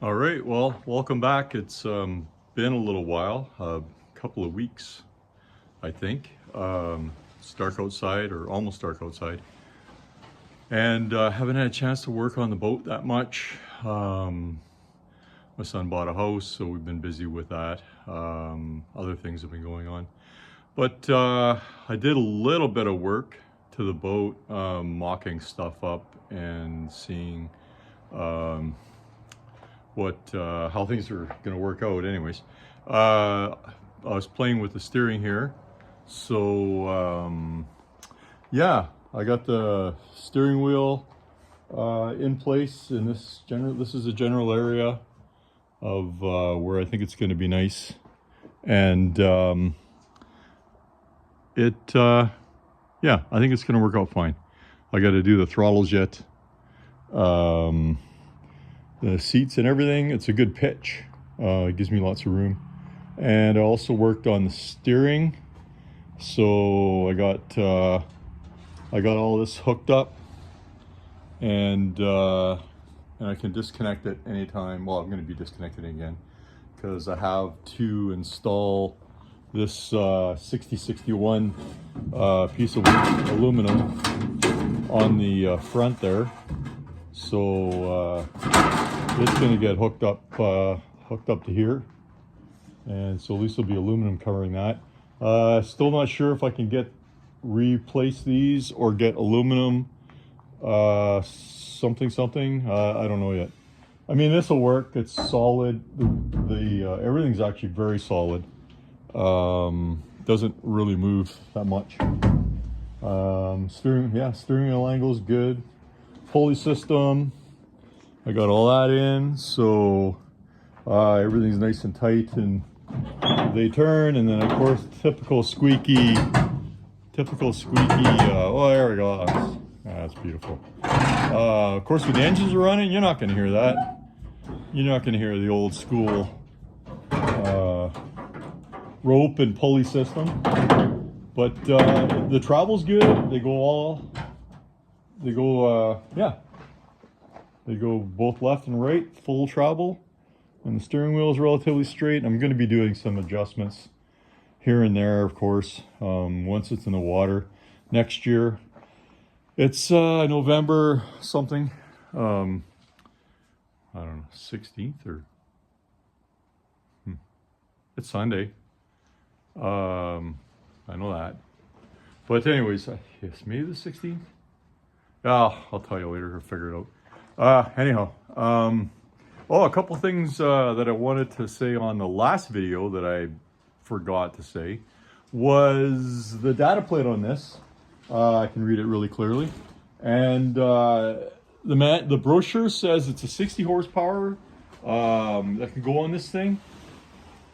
All right, well, welcome back. It's been a little while, a couple of weeks, I think. It's dark outside, or almost dark outside, and haven't had a chance to work on the boat that much. My son bought a house, so we've been busy with that. Other things have been going on, but I did a little bit of work to the boat, mocking stuff up and seeing how things are going to work out. Anyways, I was playing with the steering here, so yeah, I got the steering wheel in place in this is a general area of where I think it's going to be nice, and yeah, I think it's going to work out fine. I got to do the throttles yet. The seats and everything, it's a good pitch. It gives me lots of room. And I also worked on the steering. So I got all this hooked up, and I can disconnect it anytime. Well, I'm going to be disconnecting again because I have to install this 6061 piece of aluminum on the front there. So it's going to get hooked up to here, and so at least there'll be aluminum covering that. Still not sure if I can replace these or get aluminum something. I don't know yet. I mean, this will work. It's solid. The everything's actually very solid. Doesn't really move that much. Steering wheel angle is good. Pulley system, I got all that in, so everything's nice and tight, and they turn, and then of course typical squeaky, oh, there we go. That's beautiful. Of course, when the engines are running, you're not going to hear that. You're not going to hear the old school rope and pulley system, but the travel's good. They go both left and right, full travel, and the steering wheel is relatively straight. I'm going to be doing some adjustments here and there, of course, once it's in the water next year. It's November something, I don't know, 16th or it's Sunday. I know that, but anyways, yes, maybe the 16th. Oh, I'll tell you later. I'll figure it out. Anyhow, a couple things that I wanted to say on the last video that I forgot to say was the data plate on this. I can read it really clearly, and the brochure says it's a 60 horsepower that can go on this thing,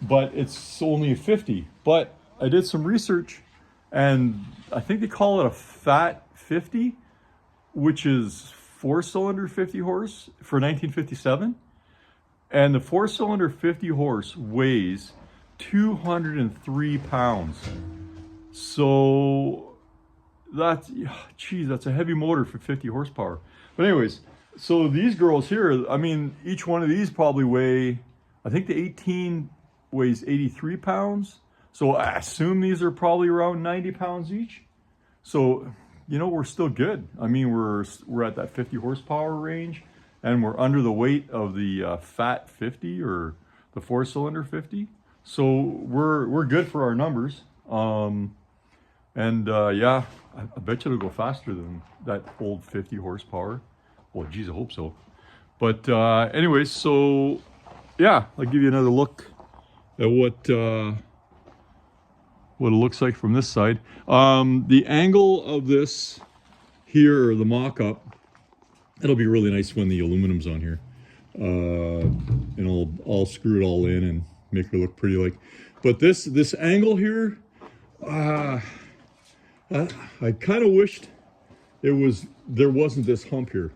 but it's only a 50. But I did some research, and I think they call it a fat 50. Which is 4-cylinder 50 horse for 1957. And the 4-cylinder 50 horse weighs 203 pounds. So that's a heavy motor for 50 horsepower. But anyways, so these girls here, I mean, each one of these probably weigh, I think the 18 weighs 83 pounds. So I assume these are probably around 90 pounds each. So, you know, we're still good. I mean, we're at that 50 horsepower range, and we're under the weight of the fat 50 or the 4-cylinder 50. So we're good for our numbers. Yeah, I bet you it'll go faster than that old 50 horsepower. Well, geez, I hope so. But anyways, so yeah, I'll give you another look at what it looks like from this side. The angle of this here, the mock-up, it'll be really nice when the aluminum's on here. And I'll screw it all in and make it look pretty like. But this angle here, I kind of wished there wasn't this hump here.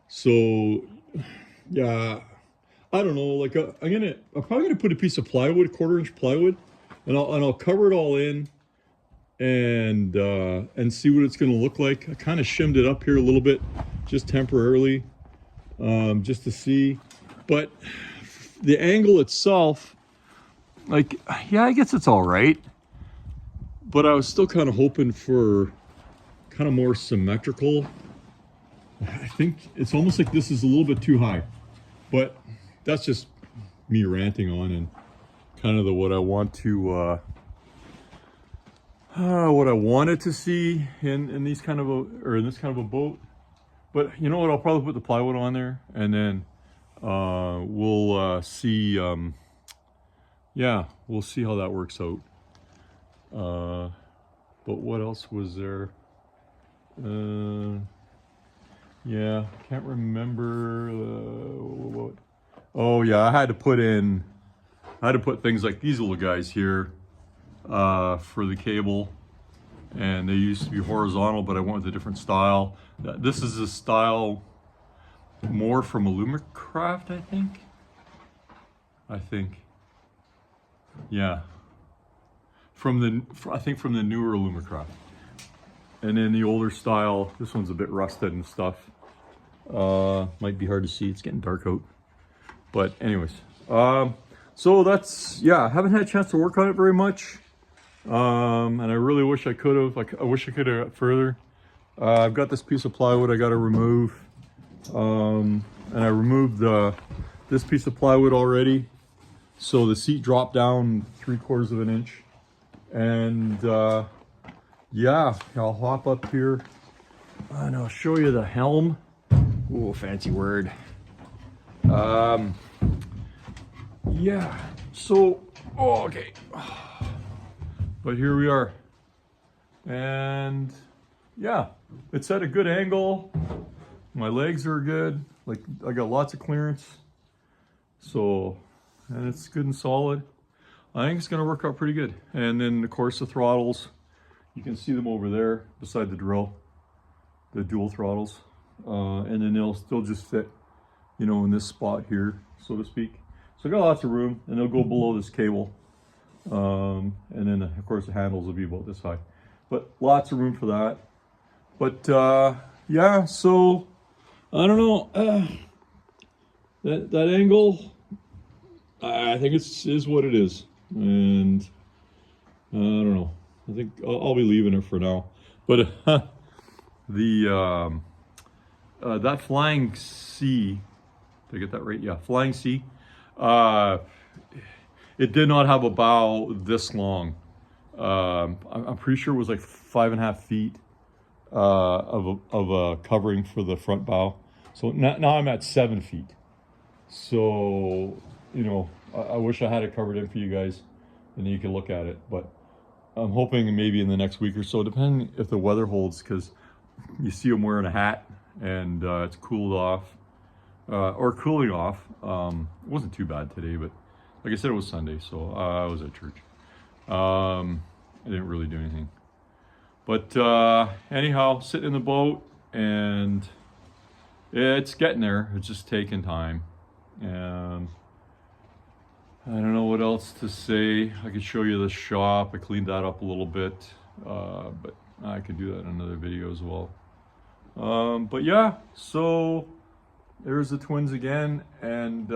So yeah, I don't know, like I'm probably gonna put a piece of plywood, 1/4-inch plywood, and I'll cover it all in and see what it's going to look like. I kind of shimmed it up here a little bit, just temporarily, just to see. But the angle itself, like, yeah, I guess it's all right. But I was still kind of hoping for kind of more symmetrical. I think it's almost like this is a little bit too high. But that's just me ranting on and kind of the what I want to what I wanted to see in these kind of in this kind of a boat. But you know what, I'll probably put the plywood on there, and then we'll see. Yeah, we'll see how that works out. But what else was there? Yeah, can't remember what. Oh yeah, I had to put things like these little guys here for the cable, and they used to be horizontal, but I went with a different style. This is a style more from Alumacraft, I think. Yeah. I think from the newer Alumacraft. And then the older style, this one's a bit rusted and stuff. Might be hard to see, it's getting dark out. But anyways, so that's, yeah, I haven't had a chance to work on it very much. And I really wish I could have, I wish I could have got further. I've got this piece of plywood I got to remove. And I removed this piece of plywood already. So the seat dropped down 3/4 of an inch. And yeah, I'll hop up here and I'll show you the helm. Ooh, fancy word. Yeah, so, oh, okay. But here we are. And yeah, it's at a good angle. My legs are good. Like, I got lots of clearance. So, and it's good and solid. I think it's gonna work out pretty good. And then of course the throttles, you can see them over there beside the drill, the dual throttles. And then they'll still just fit, you know, in this spot here, so to speak. So I got lots of room, and they'll go below this cable. And then of course the handles will be about this high. But lots of room for that. But yeah, so I don't know. That angle, I think is what it is. And I don't know. I think I'll be leaving it for now. But the that Flying C, did I get that right? Yeah, Flying C. It did not have a bow this long. I'm pretty sure it was like 5.5 feet of a covering for the front bow. So now I'm at 7 feet. So, you know, I wish I had it covered in for you guys, and then you can look at it. But I'm hoping maybe in the next week or so, depending if the weather holds, because you see I'm wearing a hat and it's cooled off, or cooling off. It wasn't too bad today, but like I said, it was Sunday, so I was at church. I didn't really do anything. But anyhow, sitting in the boat, and it's getting there. It's just taking time. And I don't know what else to say. I could show you the shop. I cleaned that up a little bit, but I could do that in another video as well. But yeah, so there's the twins again, and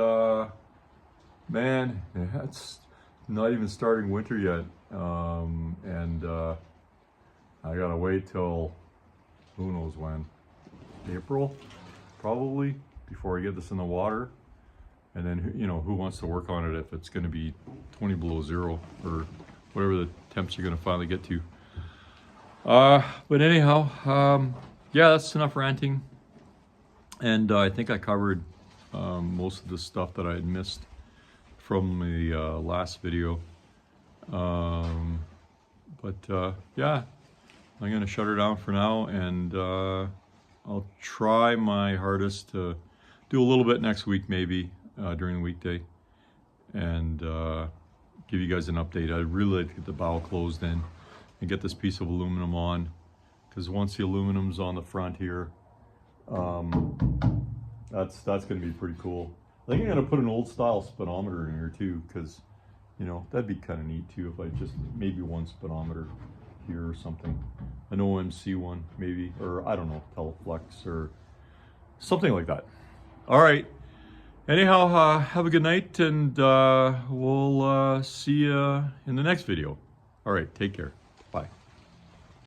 man, it's not even starting winter yet. And I gotta wait till who knows when, April probably, before I get this in the water. And then, you know, who wants to work on it if it's going to be 20 below zero or whatever the temps are going to finally get to. But anyhow, yeah, that's enough ranting. And I think I covered most of the stuff that I had missed from the last video. But yeah, I'm going to shut her down for now, and I'll try my hardest to do a little bit next week, maybe. During the weekday, and give you guys an update. I'd really like to get the bow closed in and get this piece of aluminum on, because once the aluminum's on the front here, that's going to be pretty cool. I think I'm going to put an old style speedometer in here too, because, you know, that'd be kind of neat too if I just maybe one speedometer here or something, an OMC one maybe, or I don't know, Teleflex or something like that. All right. Anyhow, have a good night, and we'll see you in the next video. All right, take care.